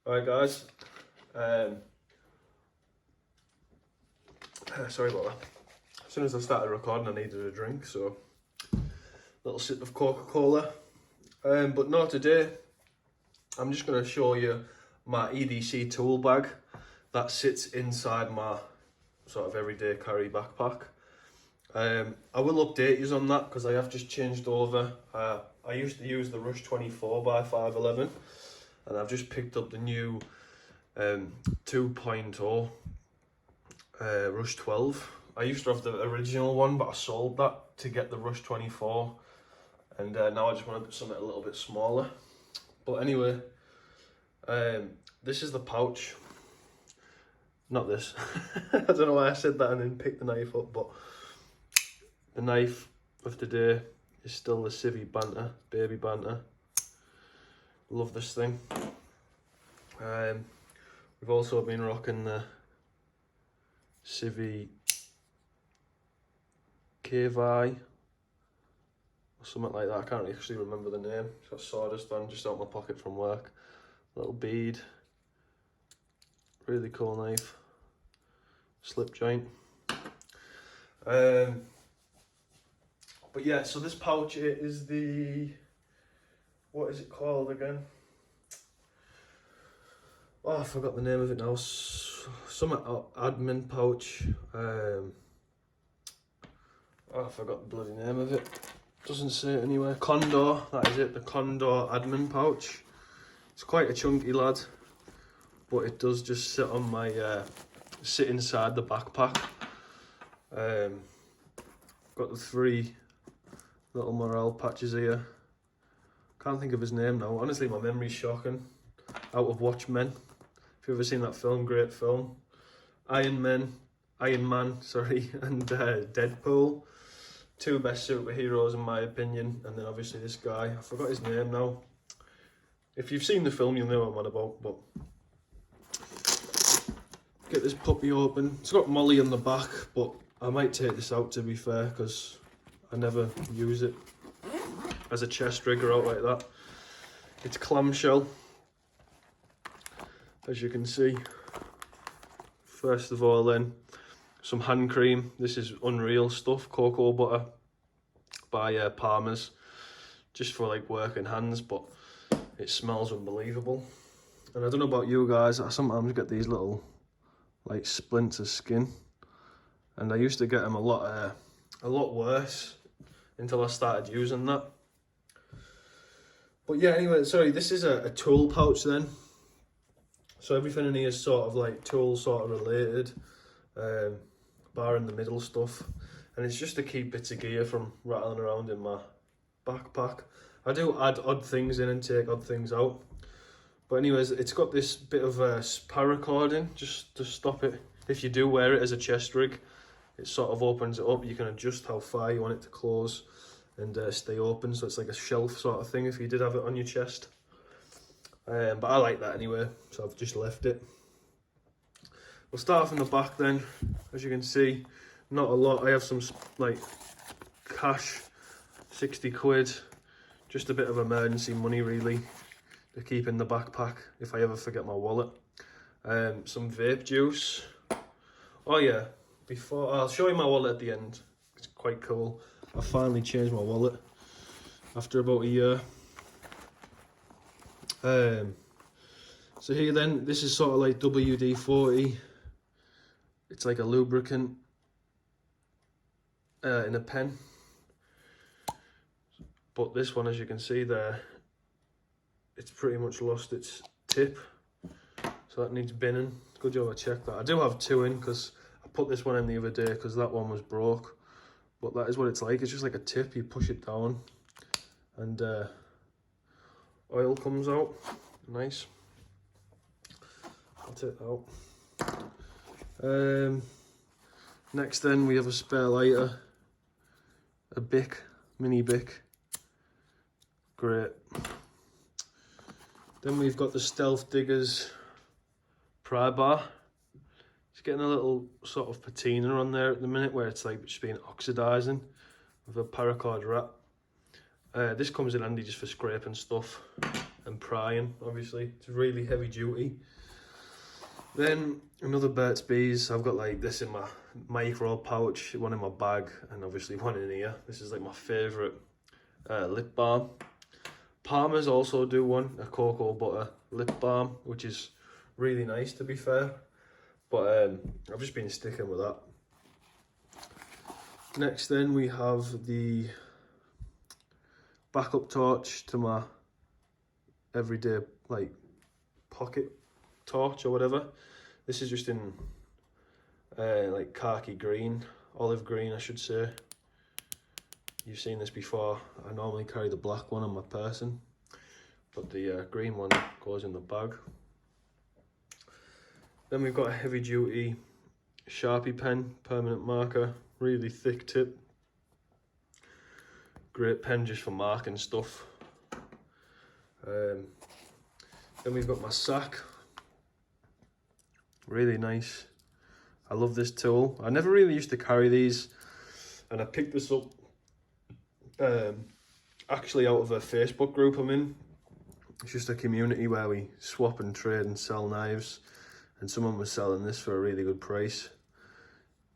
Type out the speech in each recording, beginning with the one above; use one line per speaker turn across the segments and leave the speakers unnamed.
Alright guys, sorry about that. As soon as I started recording I needed a drink, so a little sip of Coca-Cola. But no, today I'm just going to show you my EDC tool bag that sits inside my sort of everyday carry backpack. I will update you on that because I have just changed over. I used to use the Rush 24 by 511 and I've just picked up the new 2.0 Rush 12. I used to have the original one, but I sold that to get the Rush 24, and now I just want to put something a little bit smaller. But anyway, this is the pouch. Not this. I don't know why I said that and then picked the knife up, but the knife of today is still the Civi Banter, Baby Banter. Love this thing. We've also been rocking the Civi K-Vi or something like that. I can't actually remember the name. It's got sawdust on just out my pocket from work. Little bead. Really cool knife. Slip joint. But yeah, so this pouch is the, what is it called again? Oh, I forgot the name of it now. Some admin pouch. Oh, I forgot the bloody name of it. Doesn't say it anywhere. Condor, that is it, the Condor admin pouch. It's quite a chunky lad, but it does just sit on my, sit inside the backpack. Got the 3 little morale patches here. Can't think of his name now. Honestly, my memory's shocking. Out of Watchmen. If you've ever seen that film, great film. Iron Man, sorry, and Deadpool. 2 best superheroes in my opinion. And then obviously this guy, I forgot his name now. If you've seen the film, you'll know what I'm on about, but get this puppy open. It's got Molly on the back, but I might take this out to be fair, because I never use it as a chest rigger out like that. It's clamshell, as you can see. First of all then, some hand cream. This is unreal stuff, cocoa butter by Palmer's, just for like working hands, but it smells unbelievable. And I don't know about you guys, I sometimes get these little like splints of skin, and I used to get them a lot worse until I started using that. But yeah, anyway, sorry, this is a tool pouch then. So everything in here is sort of like tool sort of related, barring the middle stuff. And it's just to keep bits of gear from rattling around in my backpack. I do add odd things in and take odd things out. But anyways, it's got this bit of paracording just to stop it. If you do wear it as a chest rig, it sort of opens it up. You can adjust how far you want it to close and stay open. So it's like a shelf sort of thing if you did have it on your chest. But I like that anyway, so I've just left it. We'll start from the back then. As you can see, not a lot. I have some like cash, 60 quid, just a bit of emergency money really to keep in the backpack if I ever forget my wallet. Some vape juice. Oh yeah, before I'll show you my wallet at the end. It's quite cool. I finally changed my wallet after about a year. So here then, this is sort of like WD-40. It's like a lubricant in a pen. But this one, as you can see there, it's pretty much lost its tip. So that needs binning. Good job I checked that. I do have 2 in because I put this one in the other day because that one was broke. But that is what it's like. It's just like a tip. You push it down and oil comes out. Nice. I'll take that out. Next then we have a spare lighter. A Bic, mini Bic. Great. Then we've got the Stealth Diggers pry bar. It's getting a little sort of patina on there at the minute where it's like just been oxidising with a paracord wrap. This comes in handy just for scraping stuff. and prying, obviously. It's really heavy duty. Then another Burt's Bees. I've got like this in my micro pouch, one in my bag, and obviously one in here. This is like my favourite lip balm. Palmer's also do one, a cocoa butter lip balm, which is really nice, to be fair. But I've just been sticking with that. Next then we have the backup torch to my everyday like pocket torch or whatever. This is just in like khaki green, olive green I should say. You've seen this before. I normally carry the black one on my person, but the green one goes in the bag. Then we've got a heavy duty Sharpie pen, permanent marker, really thick tip. Great pen just for marking stuff. Then we've got my sack. Really nice. I love this tool. I never really used to carry these, and I picked this up actually out of a Facebook group I'm in. It's just a community where we swap and trade and sell knives, and someone was selling this for a really good price.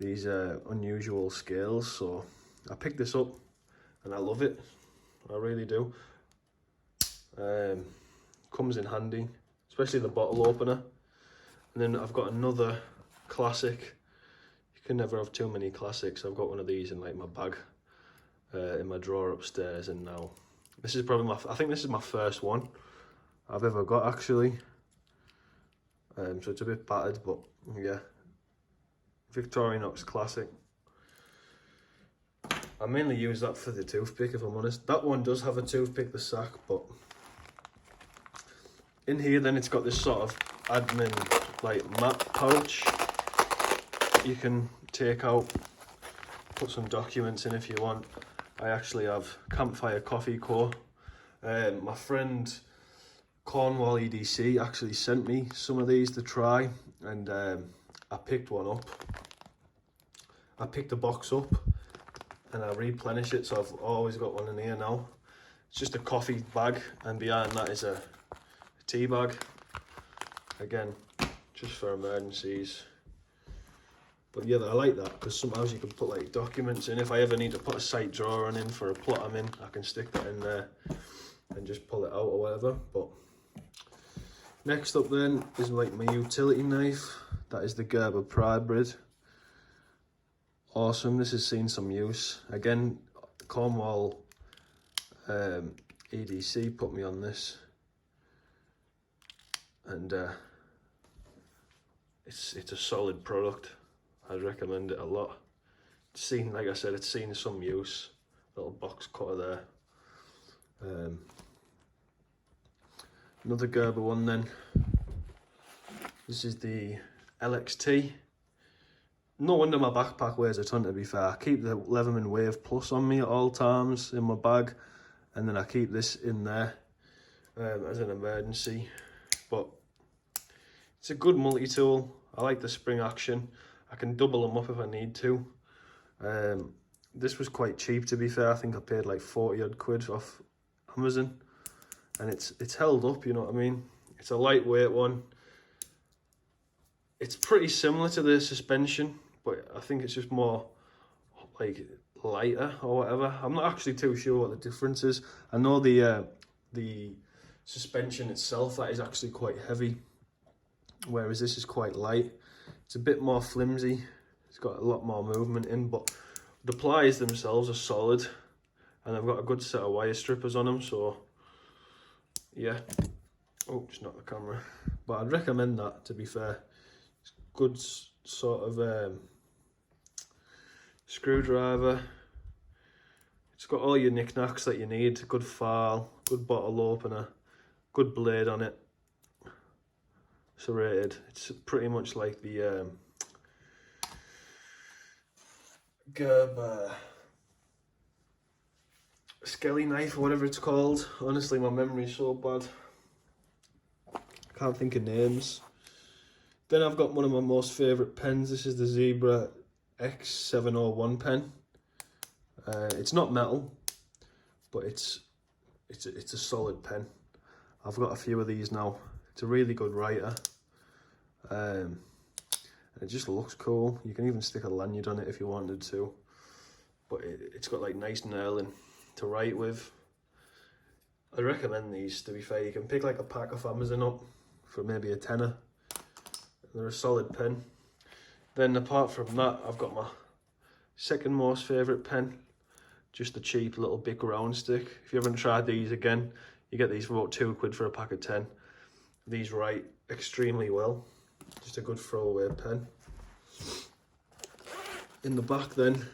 These unusual scales, so I picked this up and I love it. I really do. Comes in handy, especially the bottle opener. And then I've got another classic. You can never have too many classics. I've got one of these in like my bag, in my drawer upstairs, and now this is probably I think this is my first one I've ever got actually. So it's a bit battered, but yeah. Victorinox classic. I mainly use that for the toothpick, if I'm honest. That one does have a toothpick, the sack, but in here then it's got this sort of admin like map pouch. You can take out, put some documents in if you want. I actually have Campfire Coffee Co. My friend Cornwall EDC actually sent me some of these to try, and I picked one up. I picked a box up and I replenish it, so I've always got one in here now. It's just a coffee bag, and behind that is a tea bag. Again, just for emergencies. But yeah, I like that because sometimes you can put like documents in. If I ever need to put a site drawer in for a plot I'm in, I can stick that in there and just pull it out or whatever. But next up then is like my utility knife. That is the Gerber Pride Brid. Awesome, this has seen some use. Again, Cornwall EDC put me on this, and it's a solid product. I'd recommend it a lot. It's seen, like I said, it's seen some use. Little box cutter there. Another Gerber one then. This is the LXT. No wonder my backpack weighs a ton, to be fair. I keep the Leatherman Wave Plus on me at all times in my bag, and then I keep this in there as an emergency. But it's a good multi-tool. I like the spring action. I can double them up if I need to. This was quite cheap, to be fair. I think I paid like 40 odd quid off Amazon, and it's held up, you know what I mean? It's a lightweight one. It's pretty similar to the suspension, but I think it's just more like lighter or whatever. I'm not actually too sure what the difference is. I know the suspension itself, that is actually quite heavy, whereas this is quite light. It's a bit more flimsy. It's got a lot more movement in, but the pliers themselves are solid, and I've got a good set of wire strippers on them, so yeah. Oh, just knocked the camera. But I'd recommend that, to be fair. It's good sort of screwdriver. It's got all your knickknacks that you need. Good file, good bottle opener, good blade on it. Serrated. It's pretty much like the Gerber Skelly knife or whatever it's called. Honestly, my memory's so bad. I can't think of names. Then I've got one of my most favourite pens. This is the Zebra X701 pen. It's not metal, but it's a solid pen. I've got a few of these now. It's a really good writer. It just looks cool. You can even stick a lanyard on it if you wanted to. But it's got like nice knurling to write with. I recommend these, to be fair. You can pick like a pack of Amazon up for maybe a tenner. They're a solid pen. Then apart from that, I've got my second most favourite pen. Just a cheap little Bic round stick. If you haven't tried these, again, you get these for about £2 for a pack of 10. These write extremely well. Just a good throwaway pen. In the back then,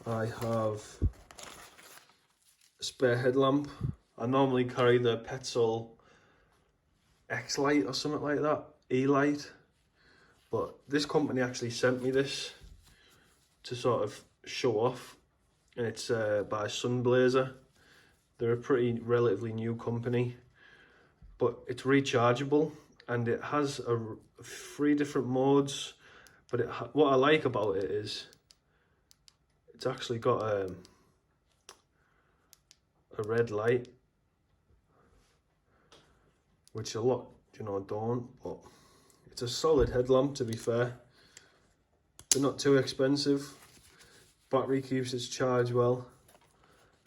I have a spare headlamp. I normally carry the Petzl X-Light or something like that, E-Light. But this company actually sent me this to sort of show off. And it's by Sunblazer. They're a pretty relatively new company. But it's rechargeable. And it has 3 different modes, but what I like about it is it's actually got a red light, which a lot, don't, but it's a solid headlamp, to be fair. They're not too expensive. Battery keeps its charge well.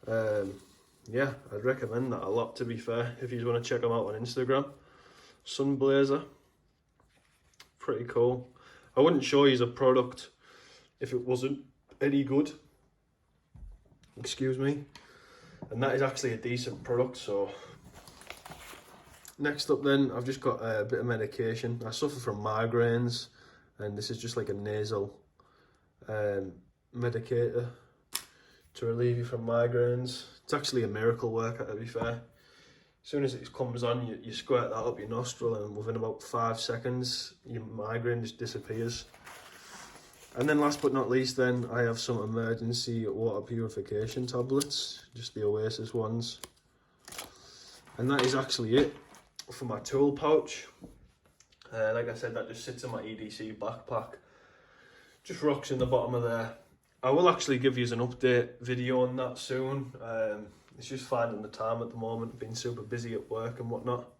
Yeah, I'd recommend that a lot, to be fair, if you want to check them out on Instagram. Sunblazer, pretty cool. I wouldn't show you a product if it wasn't any good, excuse me, and that is actually a decent product. So next up then, I've just got a bit of medication. I suffer from migraines, and this is just like a nasal medicator to relieve you from migraines. It's actually a miracle worker, to be fair. As soon as it comes on, you squirt that up your nostril, and within about 5 seconds, your migraine just disappears. And then last but not least then, I have some emergency water purification tablets, just the Oasis ones. And that is actually it for my tool pouch. Like I said, that just sits in my EDC backpack. Just rocks in the bottom of there. I will actually give you an update video on that soon. It's just finding the time at the moment, being super busy at work and whatnot.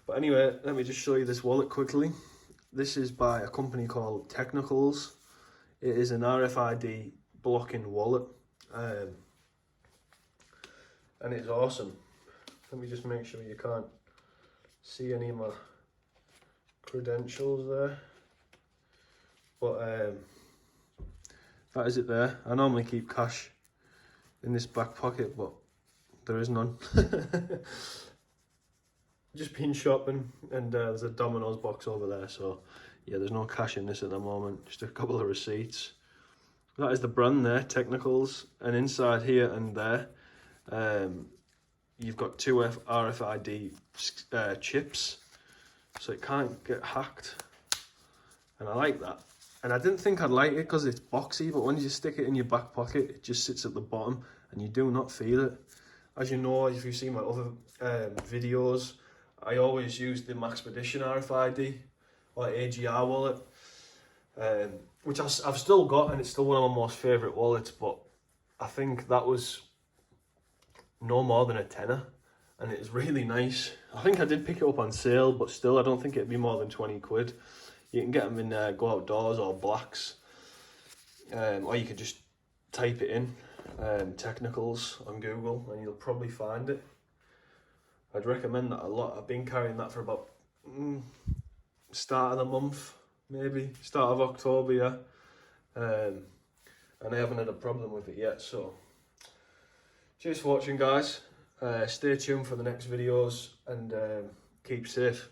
But anyway, let me just show you this wallet quickly. This is by a company called Technicals. It is an RFID blocking wallet. And it's awesome. Let me just make sure you can't see any of my credentials there. But that is it there. I normally keep cash in this back pocket, but there is none. Just been shopping, and there's a Domino's box over there, so yeah, there's no cash in this at the moment, just a couple of receipts. That is the brand there, Technicals, and inside here and there you've got 2 RFID chips, so it can't get hacked, and I like that. And I didn't think I'd like it because it's boxy, but when you stick it in your back pocket, it just sits at the bottom and you do not feel it. As you know, if you've seen my other videos, I always use the Maxpedition RFID or AGR wallet, which I've still got, and it's still one of my most favourite wallets, but I think that was no more than a tenner, and it was really nice. I think I did pick it up on sale, but still, I don't think it'd be more than 20 quid. You can get them in Go Outdoors or Blacks, or you could just type it in, Technicals on Google, and you'll probably find it. I'd recommend that a lot. I've been carrying that for about start of the month, maybe start of October, yeah. And I haven't had a problem with it yet. So cheers for watching, guys. Stay tuned for the next videos, and keep safe.